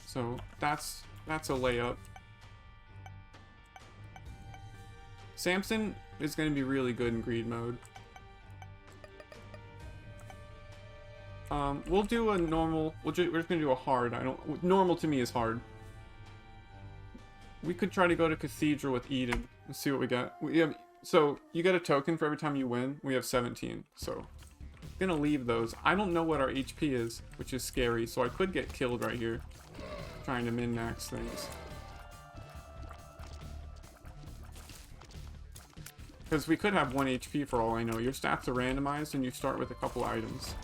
So that's a layup. Samson is going to be really good in greed mode. We'll do a normal. We're just going to do a hard. Normal to me is hard. We could try to go to cathedral with Eden and see what we get. So you get a token for every time you win. We have 17. So I'm gonna leave those. I don't know what our HP is, which is scary. So I could get killed right here, trying to min-max things. Because we could have 1 HP for all I know. Your stats are randomized and you start with a couple items.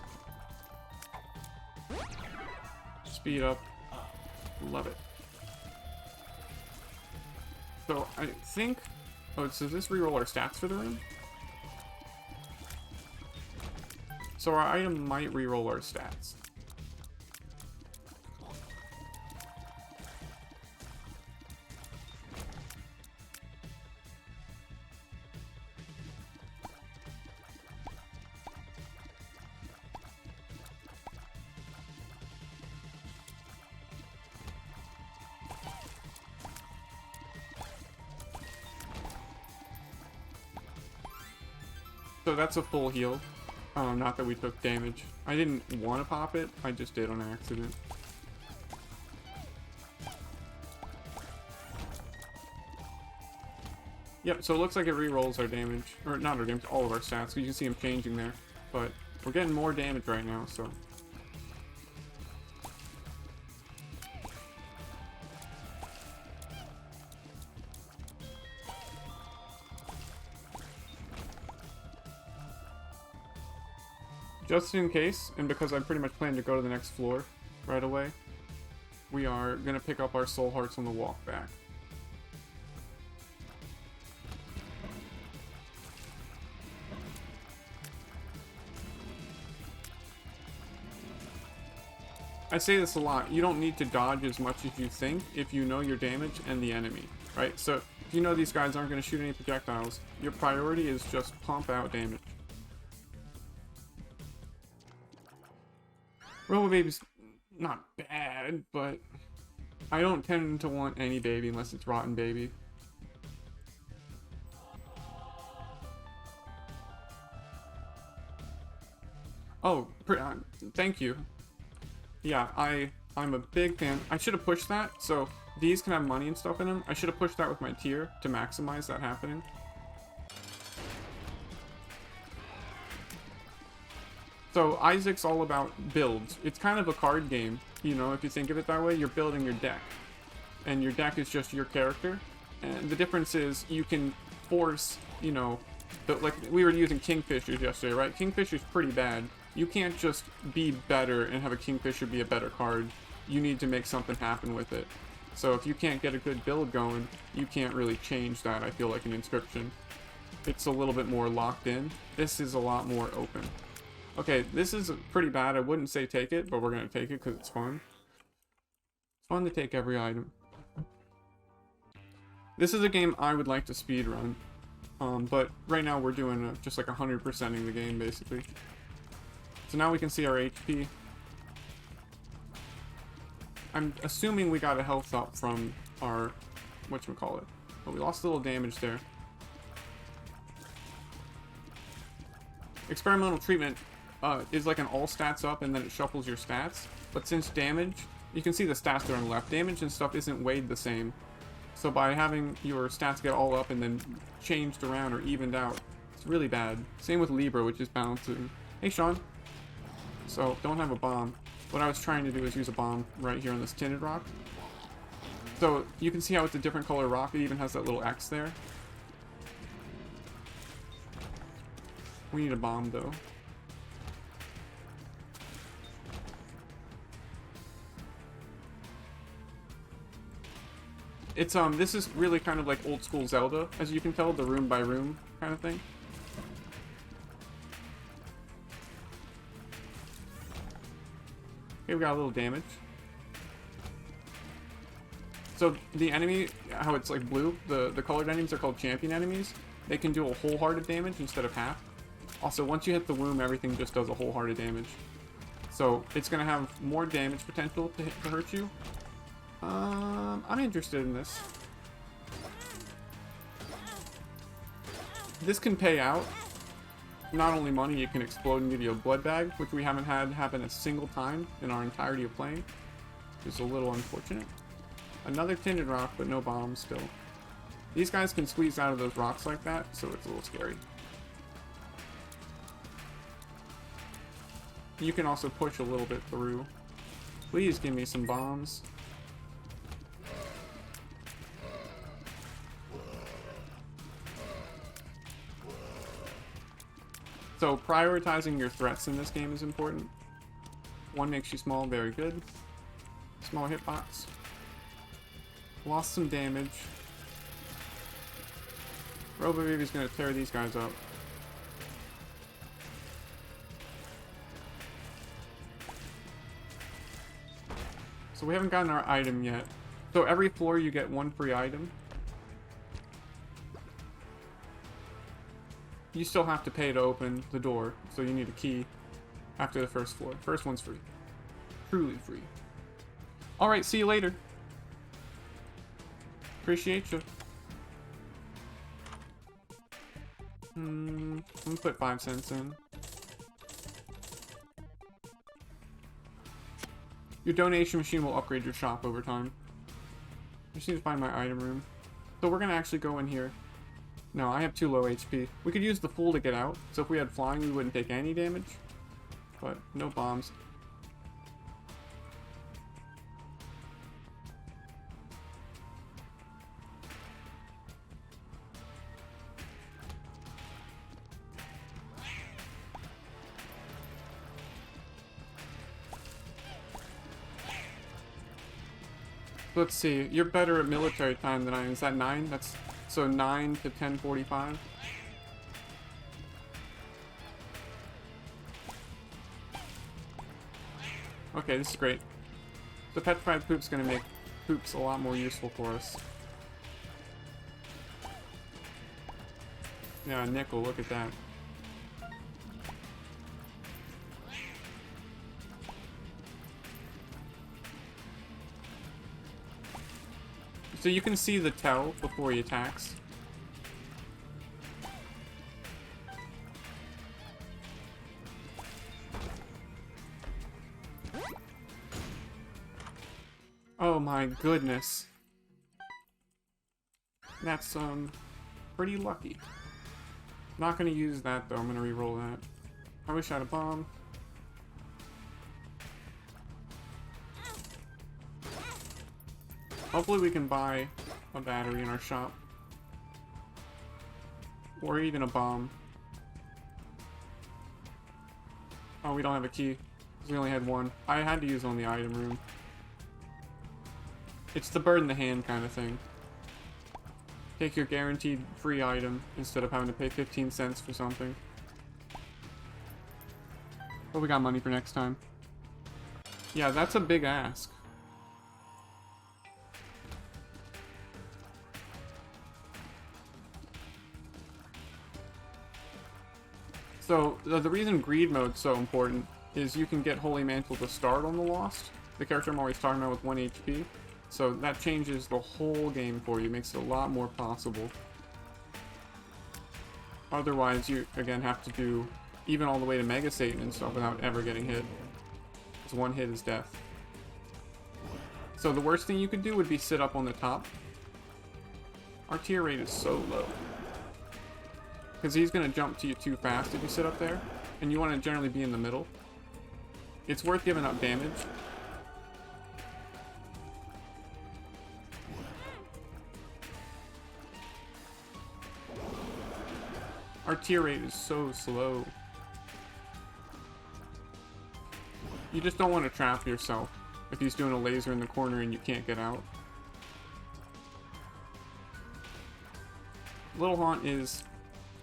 Speed up. Love it. So I think... Oh, so does this reroll our stats for the room? So our item might reroll our stats. So that's a full heal. Not that we took damage. I didn't want to pop it, I just did on accident. Yep, so it looks like it re-rolls our damage. Or not our damage, all of our stats. You can see them changing there. But we're getting more damage right now, so... Just in case, and because I pretty much plan to go to the next floor right away, we are going to pick up our soul hearts on the walk back. I say this a lot, you don't need to dodge as much as you think if you know your damage and the enemy, right? So if you know these guys aren't going to shoot any projectiles, your priority is just pump out damage. Robo Baby's not bad, but I don't tend to want any baby unless it's rotten baby. Oh, thank you. Yeah, I'm a big fan. I should have pushed that, so these can have money and stuff in them. I should have pushed that with my tier to maximize that happening. So Isaac's all about builds. It's kind of a card game, you know, if you think of it that way. You're building your deck, and your deck is just your character. And the difference is you can force, you know, like we were using Kingfishers yesterday, right? Kingfisher's pretty bad. You can't just be better and have a Kingfisher be a better card. You need to make something happen with it. So if you can't get a good build going, you can't really change that, I feel like, an Inscription. It's a little bit more locked in. This is a lot more open. Okay, this is pretty bad. I wouldn't say take it, but we're going to take it because it's fun. It's fun to take every item. This is a game I would like to speedrun. But right now we're doing just like 100%ing the game, basically. So now we can see our HP. I'm assuming we got a health up from our... whatchamacallit. But we lost a little damage there. Experimental treatment is like an all stats up and then it shuffles your stats. But since damage, you can see the stats there on the left. Damage and stuff isn't weighed the same. So by having your stats get all up and then changed around or evened out, it's really bad. Same with Libra, which is balancing. Hey, Sean. So don't have a bomb. What I was trying to do is use a bomb right here on this tinted rock. So you can see how it's a different color rock. It even has that little X there. We need a bomb though. It's this is really kind of like old school Zelda, as you can tell, the room by room kind of thing. Okay, we got a little damage. So the enemy, how it's like blue, the colored enemies are called champion enemies. They can do a wholehearted damage instead of half. Also, once you hit the womb, everything just does a wholehearted damage. So it's going to have more damage potential to hurt you. I'm interested in this. This can pay out. Not only money, it can explode and give you a blood bag, which we haven't had happen a single time in our entirety of playing. Which is a little unfortunate. Another tinted rock, but no bombs still. These guys can squeeze out of those rocks like that, so it's a little scary. You can also push a little bit through. Please give me some bombs. So prioritizing your threats in this game is important. One makes you small, very good. Small hitbox. Lost some damage. Robo Baby's gonna tear these guys up. So we haven't gotten our item yet. So every floor you get one free item. You still have to pay to open the door, so you need a key after the first floor. First one's free. Truly free. Alright, see you later. Appreciate you. I'm gonna put 5 cents in. Your donation machine will upgrade your shop over time. I just need to find my item room. So we're gonna actually go in here. No, I have too low HP. We could use the Fool to get out, so if we had flying, we wouldn't take any damage. But no bombs. Let's see, you're better at military time than I am. Is that 9? That's so 9 to 10:45. Okay, this is great. The petrified poop's gonna make poops a lot more useful for us. Yeah, nickel, look at that. So you can see the tell before he attacks. Oh my goodness. That's, pretty lucky. Not gonna use that though, I'm gonna re-roll that. I wish I had a bomb. Hopefully we can buy a battery in our shop. Or even a bomb. Oh, we don't have a key. Because we only had one. I had to use it on the item room. It's the bird in the hand kind of thing. Take your guaranteed free item instead of having to pay 15 cents for something. But we got money for next time. Yeah, that's a big ask. So, the reason greed mode's so important is you can get Holy Mantle to start on the Lost, the character I'm always talking about with 1 HP. So that changes the whole game for you, makes it a lot more possible. Otherwise, you, again, have to do even all the way to Mega Satan and stuff without ever getting hit. Because 1 hit is death. So the worst thing you could do would be sit up on the top. Our tier rate is so low. Because he's going to jump to you too fast if you sit up there. And you want to generally be in the middle. It's worth giving up damage. Our tier rate is so slow. You just don't want to trap yourself if he's doing a laser in the corner and you can't get out. Little Haunt is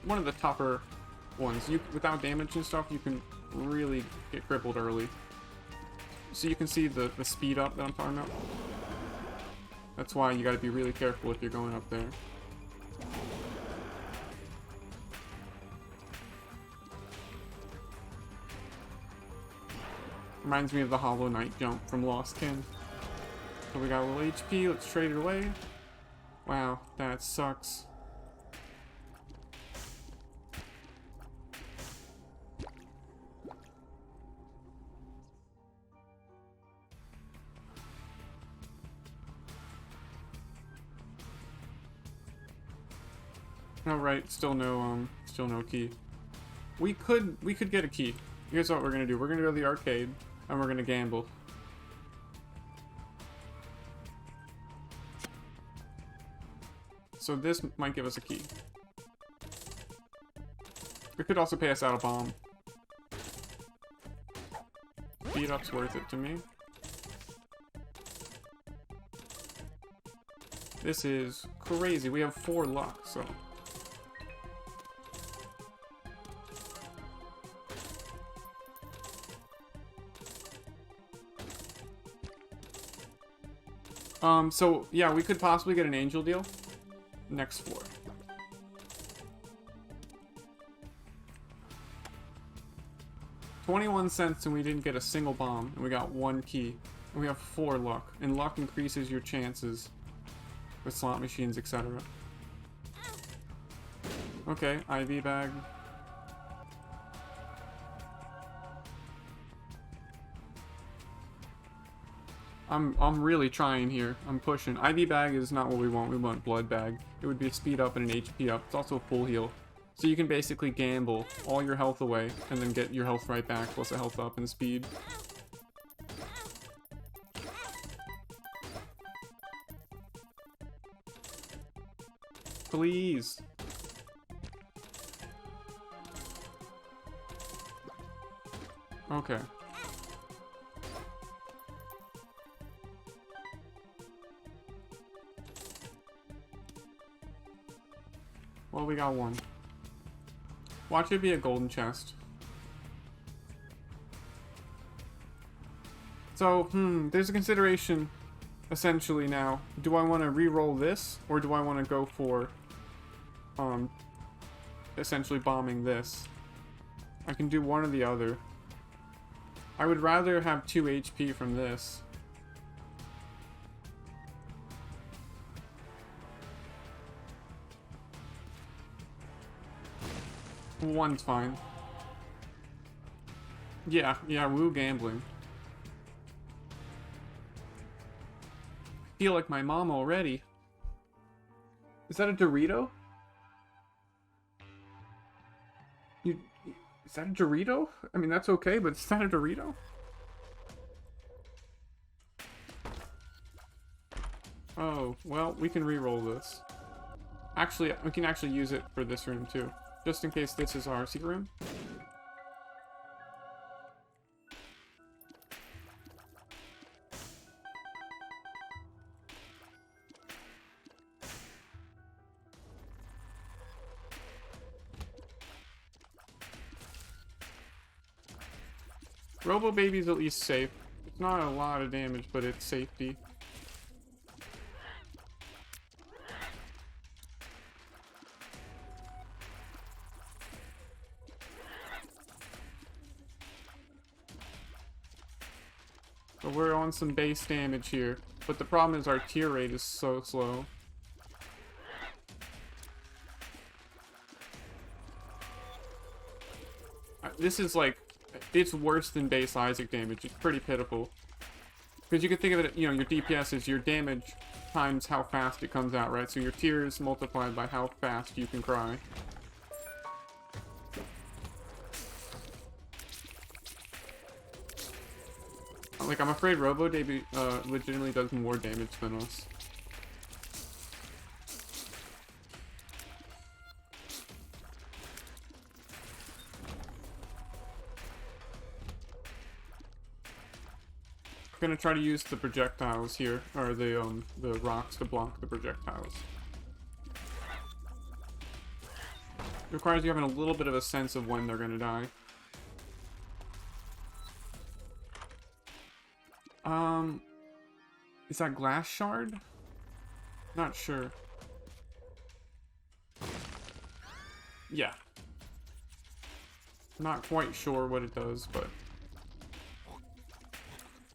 one of the tougher ones. Without damage and stuff, you can really get crippled early. So you can see the speed up that I'm talking about. That's why you gotta be really careful if you're going up there. Reminds me of the Hollow Knight jump from Lost Kin. So we got a little HP. Let's trade it away. Wow, that sucks. Oh right, still no key. We could get a key. Here's what we're gonna do. We're gonna go to the arcade and we're gonna gamble. So this might give us a key. It could also pay us out a bomb. Speed up's worth it to me. This is crazy. We have 4 luck, so. So yeah, we could possibly get an angel deal. Next floor. $0.21 and we didn't get a single bomb, and we got 1 key. And we have 4 luck, and luck increases your chances with slot machines, etc. Okay, IV bag. I'm really trying here. I'm pushing. IV bag is not what we want. We want blood bag. It would be a speed up and an HP up. It's also a full heal. So you can basically gamble all your health away and then get your health right back plus a health up and speed. Please. Okay. Well, we got 1. Watch it be a golden chest. So, there's a consideration, essentially, now. Do I want to re-roll this, or do I want to go for, essentially bombing this? I can do one or the other. I would rather have 2 HP from this. One's fine. Yeah, woo gambling. Feel like my mom already. Is that a Dorito? Is that a Dorito? I mean, that's okay, but is that a Dorito? Oh, well, we can re-roll this. Actually, we can actually use it for this room, too. Just in case this is our secret room. Robo Baby's at least safe. It's not a lot of damage, but it's safety. But we're on some base damage here. But the problem is our tier rate is so slow. This is like, it's worse than base Isaac damage. It's pretty pitiful. Because you can think of it, you know, your DPS is your damage times how fast it comes out, right? So your tiers multiplied by how fast you can cry. Like, I'm afraid Robo Baby legitimately does more damage than us. I'm gonna try to use the projectiles here, or the rocks to block the projectiles. It requires you having a little bit of a sense of when they're gonna die. Is that glass shard? Not sure. Yeah. Not quite sure what it does, but...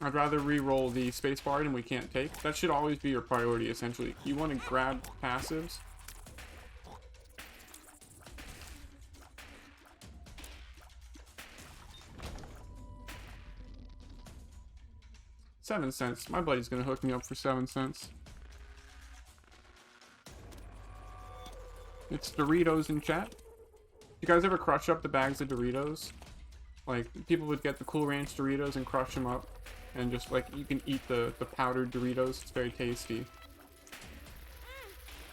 I'd rather re-roll the spacebar item we can't take. That should always be your priority, essentially. You want to grab passives. $0.07. My buddy's gonna hook me up for 7 cents. It's Doritos in chat. You guys ever crush up the bags of Doritos? Like, people would get the Cool Ranch Doritos and crush them up. And just, like, you can eat the powdered Doritos. It's very tasty.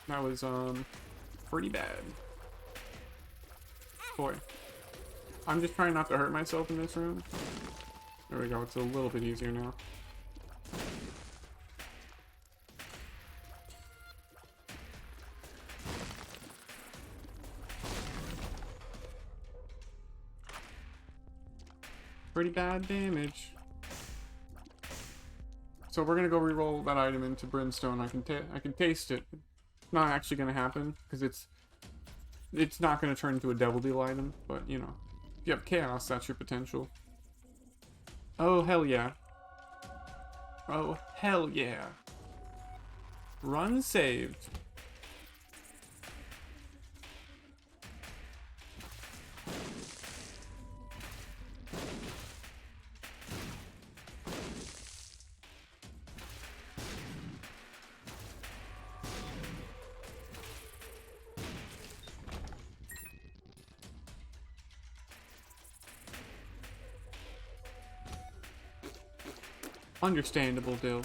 That was, pretty bad. Boy. I'm just trying not to hurt myself in this room. There we go. It's a little bit easier now. Pretty bad damage. So we're gonna go re-roll that item into Brimstone. I can taste it. It's not actually gonna happen because it's not gonna turn into a Devil Deal item. But you know, if you have Chaos, that's your potential. Oh hell yeah! Oh hell yeah! Run saved. Understandable, Dill.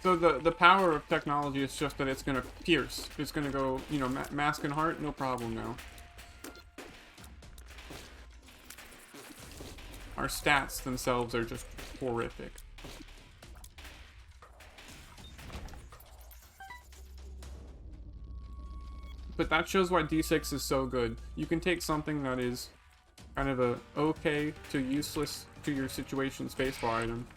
So the power of technology is just that it's gonna pierce. It's gonna go, you know, mask and heart, no problem now. Our stats themselves are just horrific. But that shows why D6 is so good. You can take something that is kind of a okay to useless to your situation spacebar item.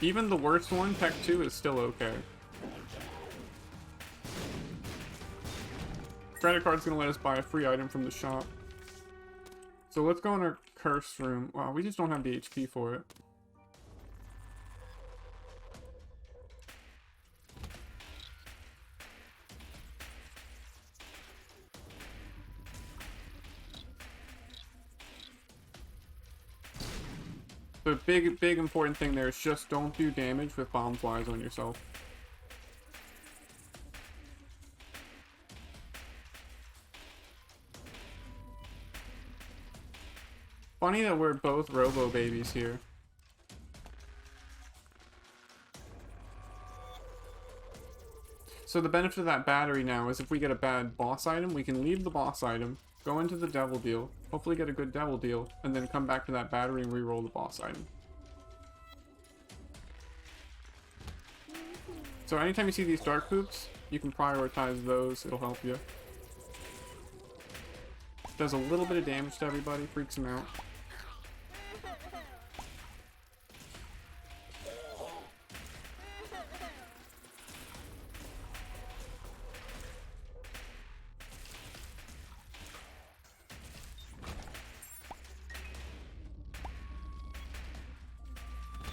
Even the worst one, Tech 2, is still okay. Credit card's gonna let us buy a free item from the shop. So let's go in our curse room. Wow, we just don't have the HP for it. The big important thing there is just don't do damage with bomb flies on yourself. Funny that we're both robo babies here. So the benefit of that battery now is if we get a bad boss item, we can leave the boss item, go into the Devil Deal, hopefully get a good Devil Deal, and then come back to that battery and re-roll the boss item. So anytime you see these dark poops, you can prioritize those, it'll help you. Does a little bit of damage to everybody, freaks them out.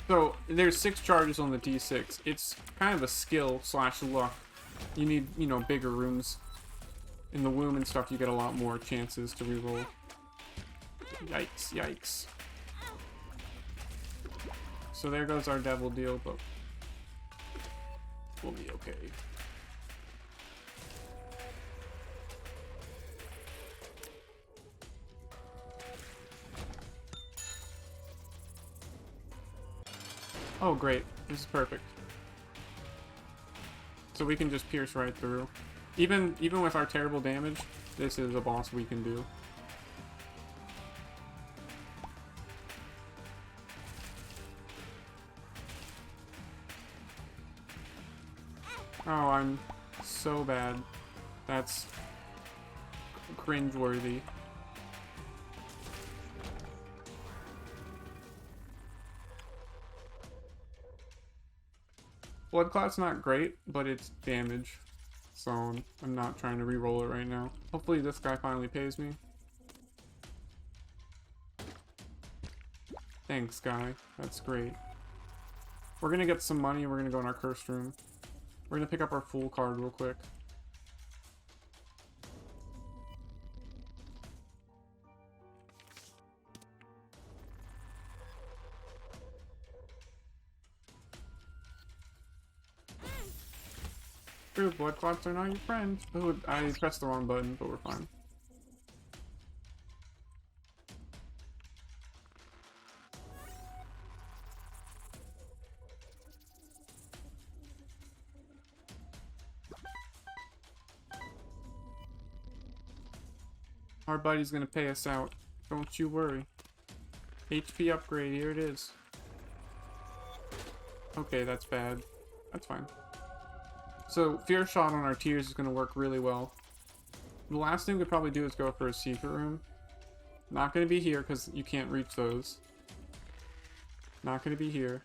So, there's 6 charges on the D6. It's kind of a skill / luck. You need, you know, bigger rooms. In the womb and stuff, you get a lot more chances to reroll. Yikes, yikes. So there goes our Devil Deal, but we'll be okay. Oh great, this is perfect. So we can just pierce right through. Even with our terrible damage, this is a boss we can do. Oh, I'm so bad. That's cringeworthy. Blood Clot's not great, but it's damage. So I'm not trying to re-roll it right now. Hopefully this guy finally pays me. Thanks, guy. That's great. We're gonna get some money and we're gonna go in our cursed room. We're gonna pick up our full card real quick. True, blood clots are not your friend. Oh, I pressed the wrong button, but we're fine. Our buddy's gonna pay us out. Don't you worry. HP upgrade, here it is. Okay, that's bad. That's fine. So, Fear Shot on our tiers is gonna work really well. The last thing we could probably do is go for a secret room. Not gonna be here, because you can't reach those. Not gonna be here.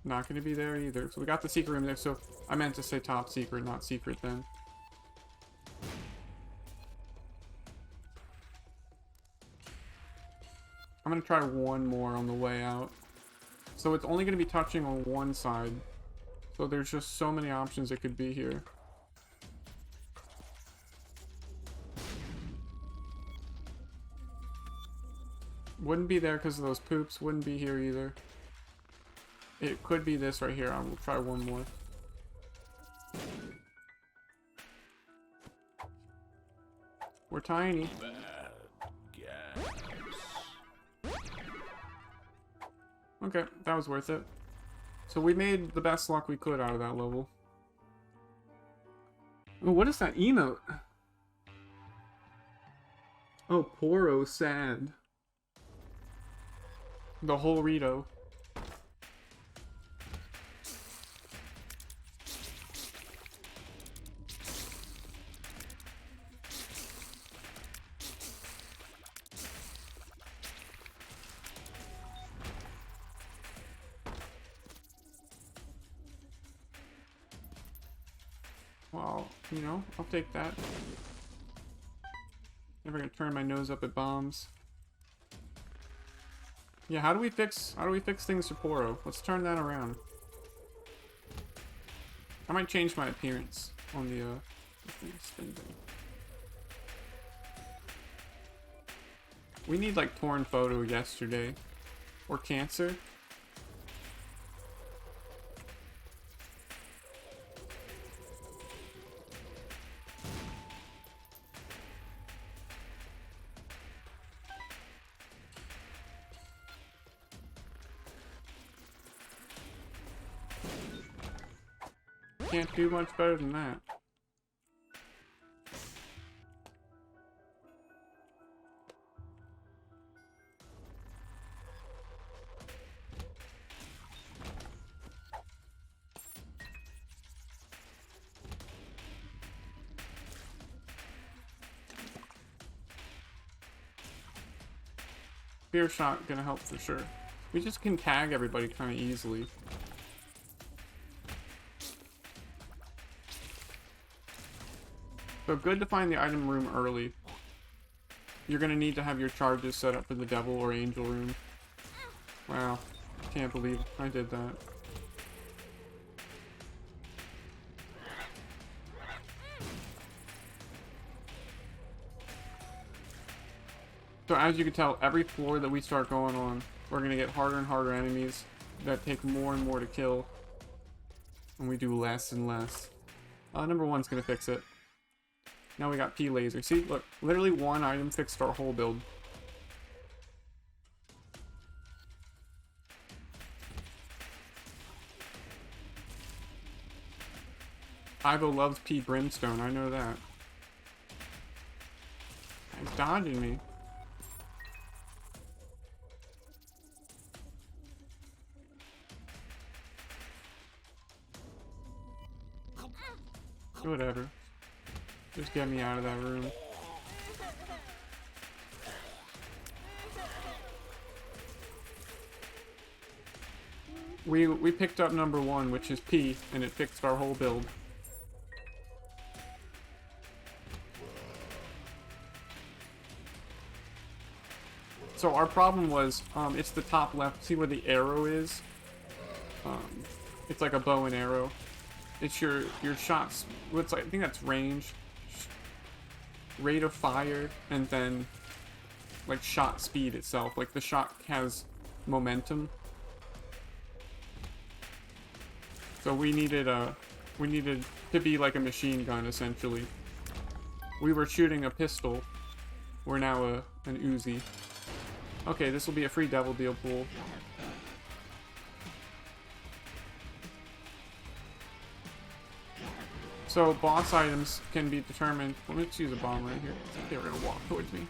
Not gonna be there either. So we got the secret room there, so I meant to say top secret, not secret then. I'm gonna try one more on the way out. So it's only gonna be touching on one side. So there's just so many options it could be here. Wouldn't be there because of those poops. Wouldn't be here either. It could be this right here. I will try one more. We're tiny. Okay, that was worth it. So we made the best luck we could out of that level. Oh, what is that emote? Oh, Poro sad. The whole Rito. Well, you know, I'll take that. Never gonna turn my nose up at bombs. Yeah, how do we fix things for Poro? Let's turn that around. I might change my appearance on the spin thing. We need like torn photo yesterday. Or cancer. Can't do much better than that. Fear Shot gonna help for sure. We just can tag everybody kind of easily. So good to find the item room early. You're gonna need to have your charges set up for the devil or angel room. Wow, can't believe I did that. So as you can tell, every floor that we start going on, we're gonna get harder and harder enemies that take more and more to kill. And we do less and less. Number one's gonna fix it. Now we got P laser. See, look, literally one item fixed our whole build. Ivo loves P brimstone, I know that. He's dodging me. Whatever. Just get me out of that room. We picked up number 1, which is P, and it fixed our whole build. So our problem was, it's the top left. See where the arrow is? It's like a bow and arrow. It's your shots. What's like? I think that's range, rate of fire, and then like shot speed itself. Like the shot has momentum. So we needed to be like a machine gun essentially. We were shooting a pistol. We're now an Uzi. Okay, this will be a free Devil Deal pool. So boss items can be determined. Let's use a bomb right here. I think they were gonna walk towards me.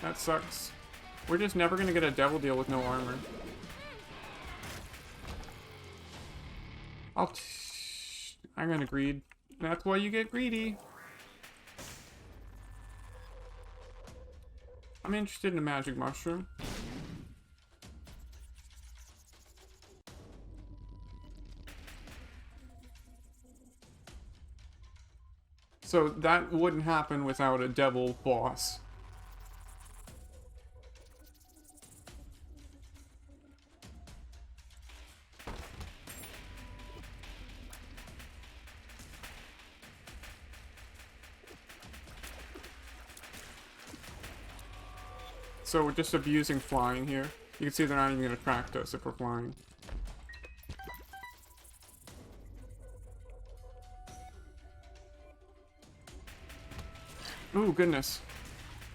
That sucks. We're just never gonna get a Devil Deal with no armor. I'm gonna greed. That's why you get greedy. I'm interested in a magic mushroom. So that wouldn't happen without a devil boss. So we're just abusing flying here. You can see they're not even going to track us if we're flying. Ooh, goodness.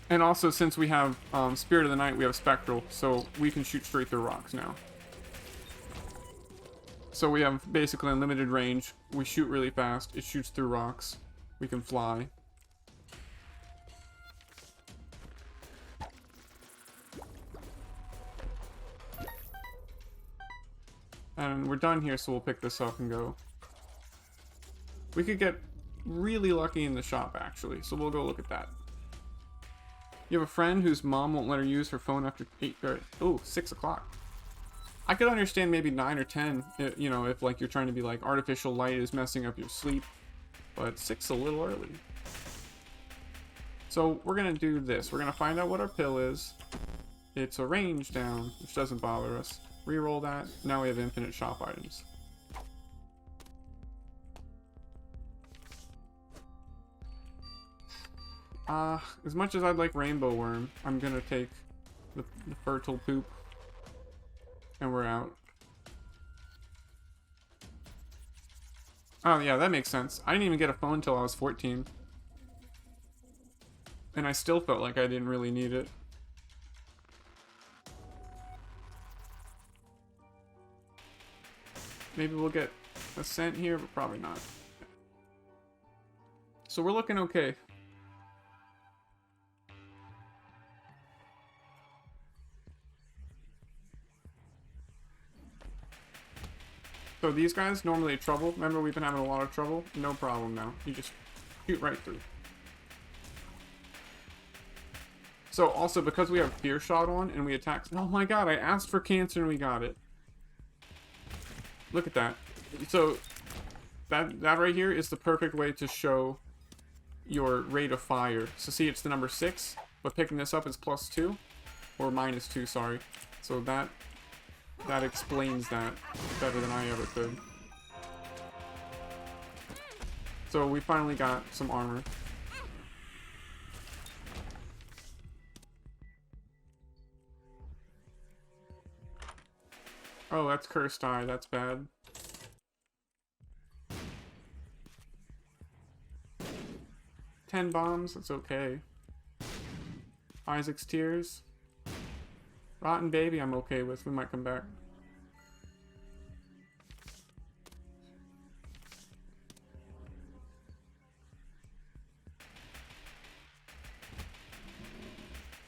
And also, since we have Spirit of the Night, we have Spectral, so we can shoot straight through rocks now. So we have basically unlimited range. We shoot really fast. It shoots through rocks. We can fly. And we're done here, so we'll pick this up and go. We could get really lucky in the shop, actually, so we'll go look at that. You have a friend whose mom won't let her use her phone after 6 o'clock. I could understand maybe 9 or 10, you know, if like you're trying to be like artificial light is messing up your sleep, but 6 a little early. So we're gonna do this. We're gonna find out what our pill is. It's a range down, which doesn't bother us. Reroll that. Now we have infinite shop items. As much as I'd like Rainbow Worm, I'm gonna take the fertile poop. And we're out. Oh yeah, that makes sense. I didn't even get a phone until I was 14. And I still felt like I didn't really need it. Maybe we'll get a cent here, but probably not. So we're looking okay. So these guys normally trouble. Remember, we've been having a lot of trouble. No problem now. You just shoot right through. So also, because we have Fear Shot on and we attack... Oh my god, I asked for cancer and we got it. Look at that. So that right here is the perfect way to show your rate of fire. So see, it's the number 6, but picking this up is +2 or -2, sorry. So that explains that better than I ever could. So we finally got some armor. Oh, that's Cursed Eye. That's bad. $10 bombs. That's okay. Isaac's Tears. Rotten Baby I'm okay with. We might come back.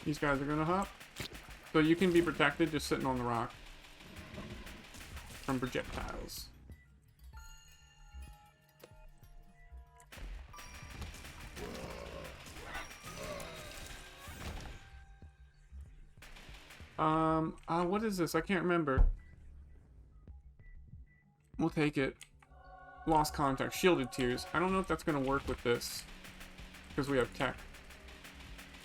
These guys are gonna hop. So you can be protected just sitting on the rock from projectiles. What is this? I can't remember. We'll take it. Lost contact. Shielded tears. I don't know if that's going to work with this. Because we have tech.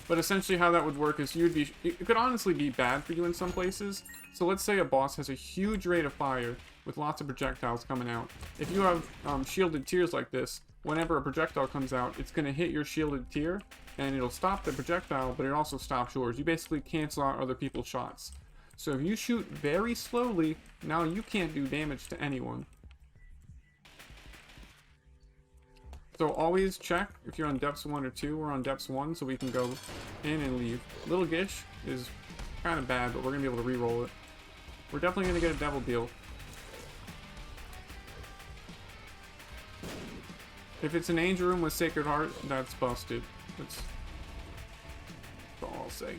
But essentially how that would work is you'd be... It could honestly be bad for you in some places. So let's say a boss has a huge rate of fire with lots of projectiles coming out. If you have shielded tears like this, whenever a projectile comes out, it's going to hit your shielded tear, and it'll stop the projectile, but it also stops yours. You basically cancel out other people's shots. So if you shoot very slowly, now you can't do damage to anyone. So always check if you're on depths 1 or 2. We're on depths 1, so we can go in and leave. Little Gish is kind of bad, but we're going to be able to reroll it. We're definitely going to get a Devil Deal. If it's an Angel Room with Sacred Heart, that's busted. That's all I'll say.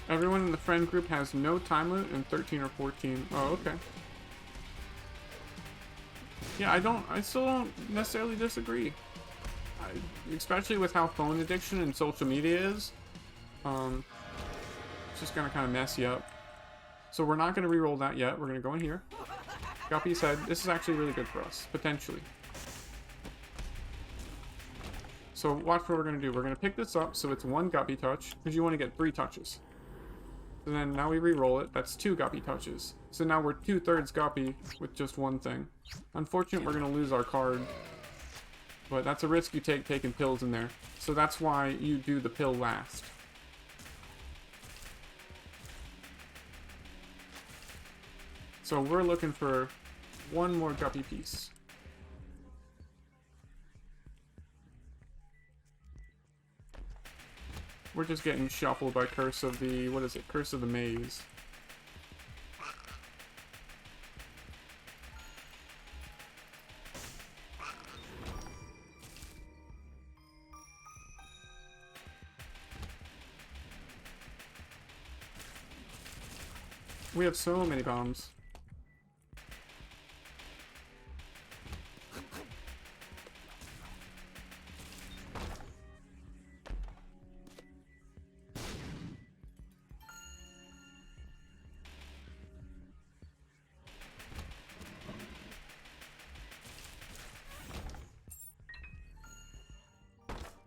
Everyone in the friend group has no time limit in 13 or 14. Oh, okay. Yeah, I still don't necessarily disagree. Especially with how phone addiction and social media is. It's just gonna kind of mess you up. So we're not gonna re-roll that yet. We're gonna go in here. Guppy's head. This is actually really good for us, potentially. So watch what we're gonna do. We're gonna pick this up so it's 1 Guppy touch, because you want to get 3 touches. And then now we re-roll it. That's 2 Guppy touches. So now we're 2/3 Guppy with just 1 thing. Unfortunately, we're going to lose our card. But that's a risk you take taking pills in there. So that's why you do the pill last. So we're looking for 1 more Guppy piece. We're just getting shuffled by Curse of the... What is it? Curse of the Maze. We have so many bombs.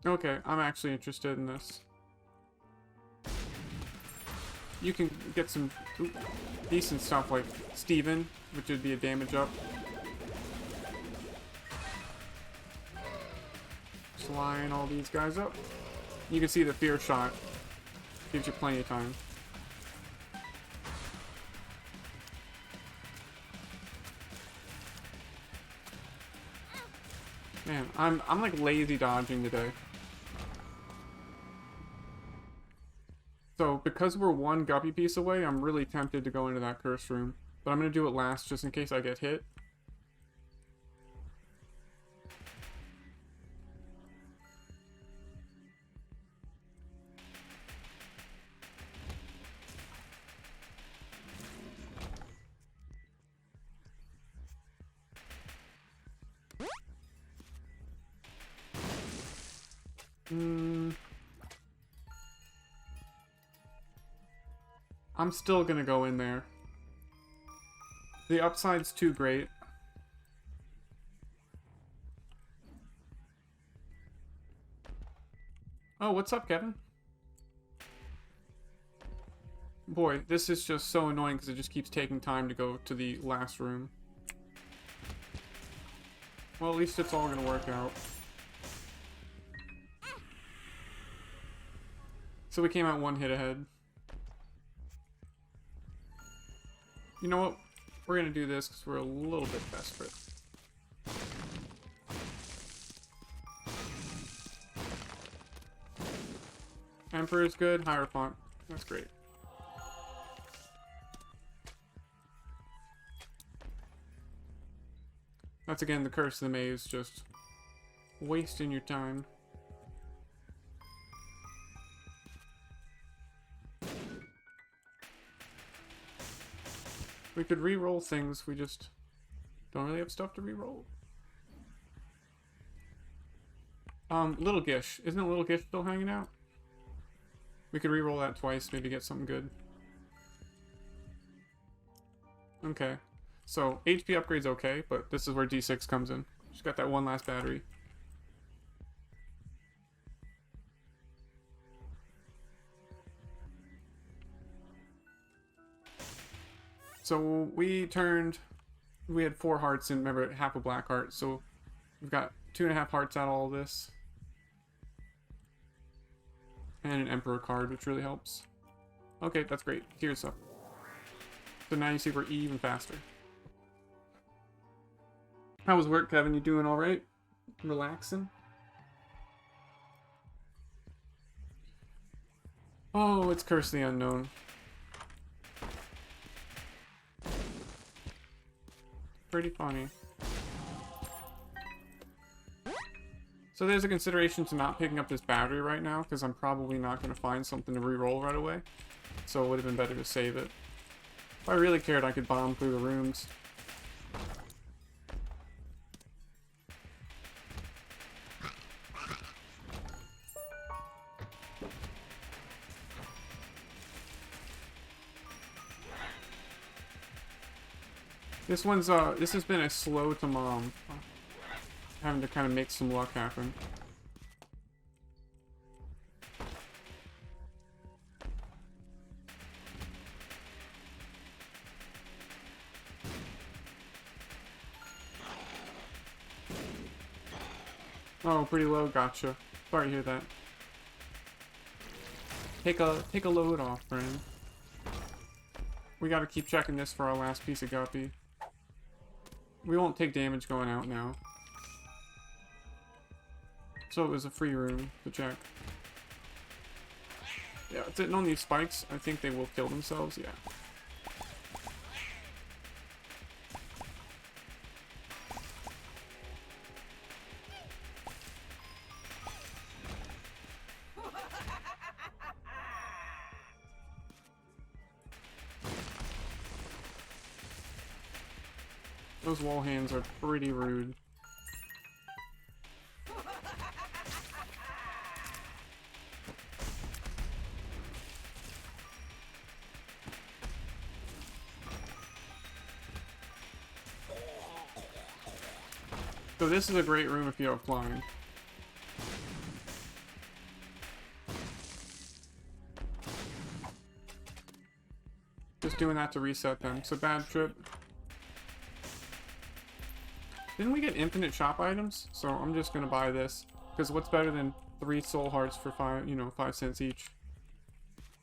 Okay, I'm actually interested in this. You can get some decent stuff like Steven, which would be a damage up. Just line all these guys up. You can see the fear shot. Gives you plenty of time. Man, I'm like lazy dodging today. So, because we're 1 Guppy piece away, I'm really tempted to go into that curse room. But I'm going to do it last, just in case I get hit. I'm still gonna go in there. The upside's too great. Oh, what's up, Kevin? Boy, this is just so annoying because it just keeps taking time to go to the last room. Well, at least it's all gonna work out. So we came out 1 hit ahead. You know what? We're gonna do this because we're a little bit desperate. Emperor is good. Hierophant. That's great. That's again the curse of the maze, just wasting your time. We could re-roll things, we just don't really have stuff to re-roll. Little Gish. Isn't Little Gish still hanging out? We could re-roll that twice, maybe get something good. Okay. So, HP upgrade's okay, but this is where D6 comes in. Just got that one last battery. So, we had 4 hearts and remember, half a black heart, so we've got 2.5 hearts out of all this. And an Emperor card, which really helps. Okay, that's great. Here's up. So now you see we're even faster. How was work, Kevin? You doing alright? Relaxing? Oh, it's Curse the Unknown. Pretty funny. So there's a consideration to not picking up this battery right now, because I'm probably not going to find something to re-roll right away. So it would have been better to save it. If I really cared, I could bomb through the rooms. This has been a slow to mom. Having to kind of make some luck happen. Oh, pretty low, gotcha. Sorry to hear that. Take a load off, friend. We gotta keep checking this for our last piece of guppy. We won't take damage going out now. So it was a free room to check. Yeah, sitting on these spikes, I think they will kill themselves, yeah. Those wall hands are pretty rude. So this is a great room if you have flying. Just doing that to reset them. So bad trip. Didn't we get infinite shop items? So I'm just gonna buy this. Because what's better than 3 soul hearts for 5 cents each?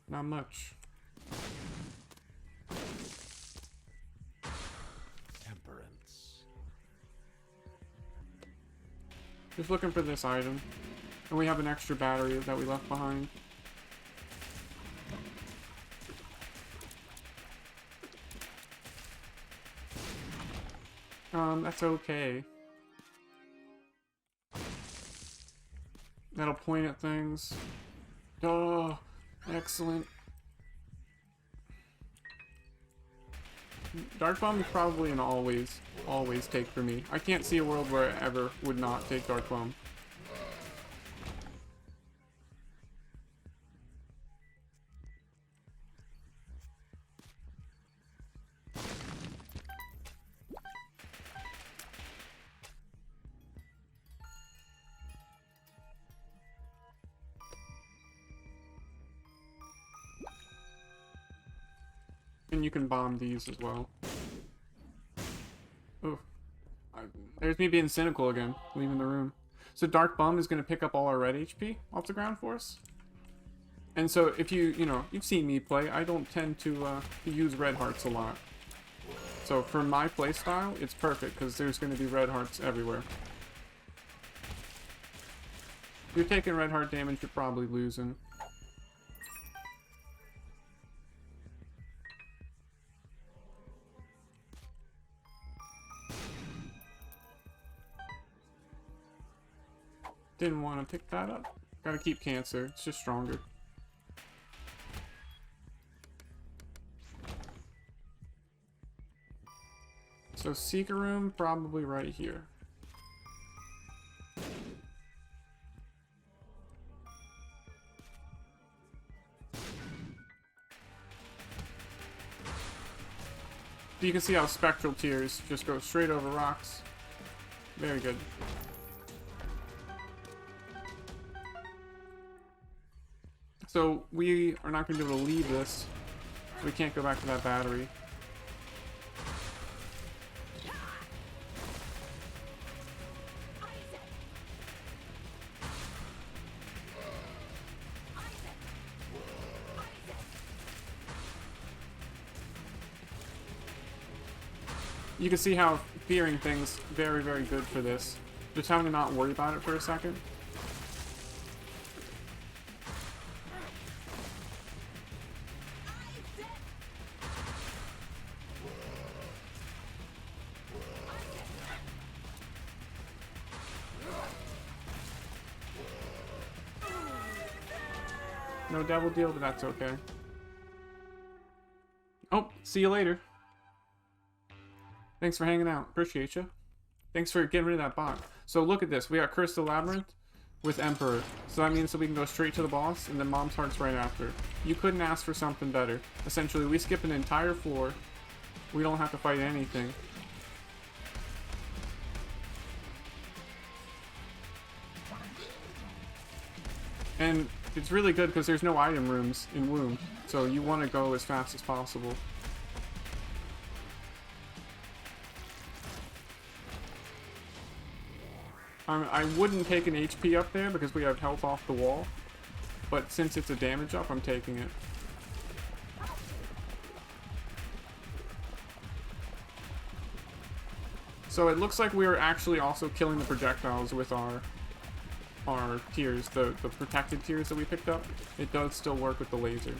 Not much. Temperance. Just looking for this item. And we have an extra battery that we left behind. That's okay. That'll point at things. Oh, excellent. Dark Bomb is probably an always take for me. I can't see a world where I ever would not take Dark Bomb. And you can bomb these as well. Oh, there's me being cynical again, leaving the room. So Dark Bum is going to pick up all our red HP off the ground for us. And so if you've seen me play, I don't tend to use red hearts a lot. So for my playstyle, it's perfect because there's going to be red hearts everywhere. If you're taking red heart damage, you're probably losing. Didn't want to pick that up. Gotta keep Cancer. It's just stronger. So Seeker Room, probably right here. So you can see how spectral tiers just go straight over rocks. Very good. So we are not going to be able to leave this. We can't go back to that battery. You can see how fearing things very, very good for this. Just having to not worry about it for a second. No devil deal, but that's okay. Oh, see you later. Thanks for hanging out. Appreciate you. Thanks for getting rid of that bot. So look at this. We got Crystal Labyrinth with Emperor. So that means that we can go straight to the boss and then Mom's Heart's right after. You couldn't ask for something better. Essentially, we skip an entire floor. We don't have to fight anything. And it's really good because there's no item rooms in Womb. So you want to go as fast as possible. I wouldn't take an HP up there because we have health off the wall. But since it's a damage up, I'm taking it. So it looks like we are actually also killing the projectiles with our tiers, the protected tiers that we picked up. It does still work with the laser.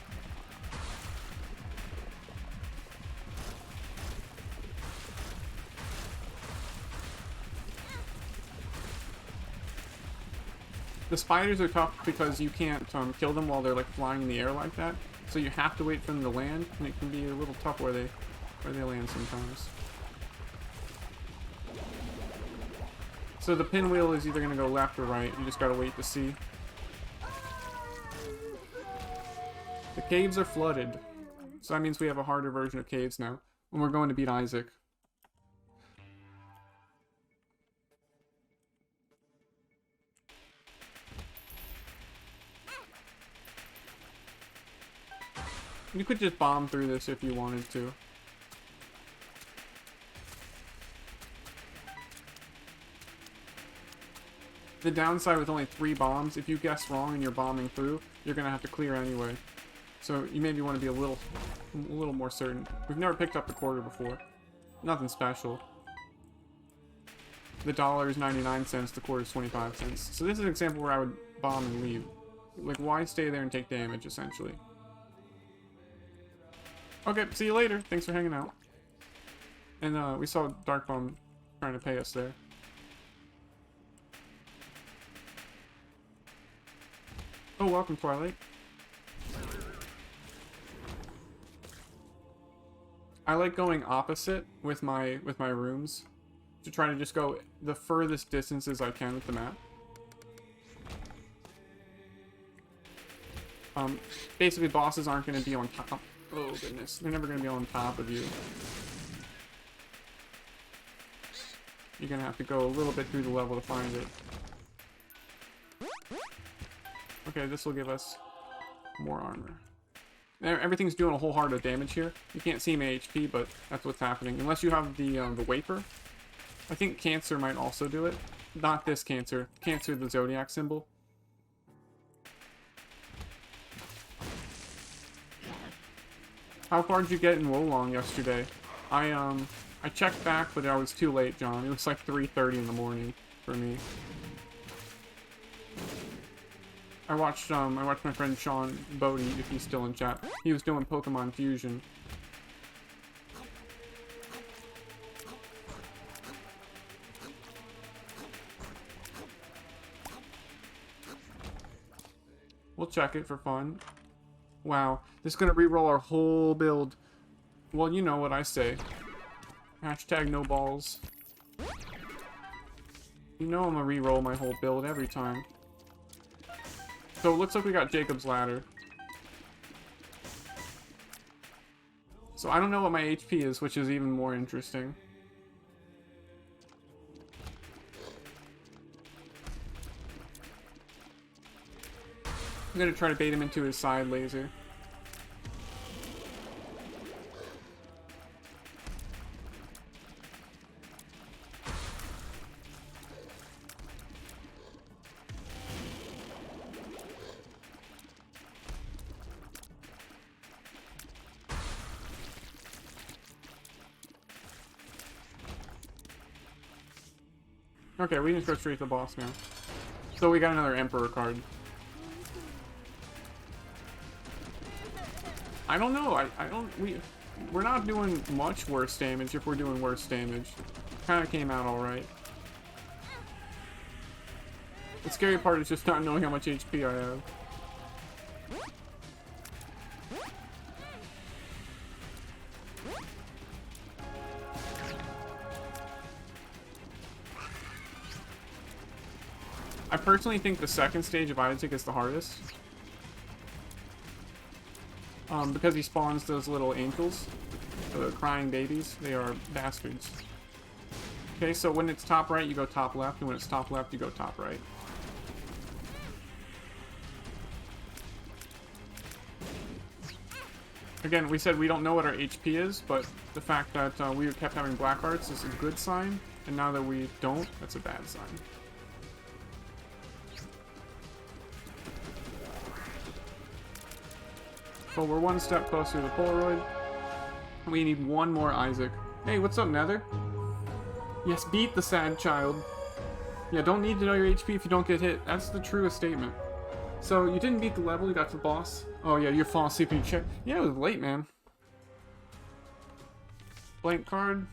The spiders are tough because you can't kill them while they're like flying in the air like that. So you have to wait for them to land, and it can be a little tough where they land sometimes. So the pinwheel is either going to go left or right. You just got to wait to see. The caves are flooded. So that means we have a harder version of caves now. And we're going to beat Isaac. You could just bomb through this if you wanted to. The downside with only 3 bombs, if you guess wrong and you're bombing through, you're going to have to clear anyway. So you maybe want to be a little more certain. We've never picked up the quarter before. Nothing special. The dollar is 99 cents, the quarter is 25 cents. So this is an example where I would bomb and leave. Like, why stay there and take damage, essentially? Okay, see you later. Thanks for hanging out. And we saw Dark Bomb trying to pay us there. Oh, welcome, Twilight. I like going opposite with my rooms to try to just go the furthest distances I can with the map. Basically, bosses aren't going to be on top. Oh, goodness. They're never going to be on top of you. You're going to have to go a little bit through the level to find it. Okay, this will give us more armor. Everything's doing a whole heart of damage here. You can't see my HP, but that's what's happening. Unless you have the Wafer. I think Cancer might also do it. Not this Cancer. Cancer, the Zodiac symbol. How far did you get in Wolong yesterday? I checked back, but I was too late, John. It was like 3:30 in the morning for me. I watched my friend Sean Bodie, if he's still in chat. He was doing Pokemon Fusion. We'll check it for fun. Wow, this is gonna re-roll our whole build. Well, you know what I say. Hashtag no balls. You know I'm gonna re-roll my whole build every time. So it looks like we got Jacob's Ladder. So I don't know what my HP is, which is even more interesting. I'm gonna try to bait him into his side laser. Okay, we can just go straight to the boss now. So we got another Emperor card. I don't know. We're not doing much worse damage if we're doing worse damage. Kind of came out all right. The scary part is just not knowing how much HP I have. I personally think the second stage of Isaac is the hardest. Because he spawns those little angels, the crying babies. They are bastards. Okay, so when it's top right, you go top left, and when it's top left, you go top right. Again, we said we don't know what our HP is, but the fact that we kept having black hearts is a good sign, and now that we don't, that's a bad sign. So we're one step closer to the Polaroid. We need one more Isaac. Hey, what's up, Nether? Yes, beat the sad child. Yeah, don't need to know your HP if you don't get hit. That's the truest statement. So, you didn't beat the level, you got to the boss. Oh yeah, you're falling asleep and you check. Yeah, it was late, man. Blank card.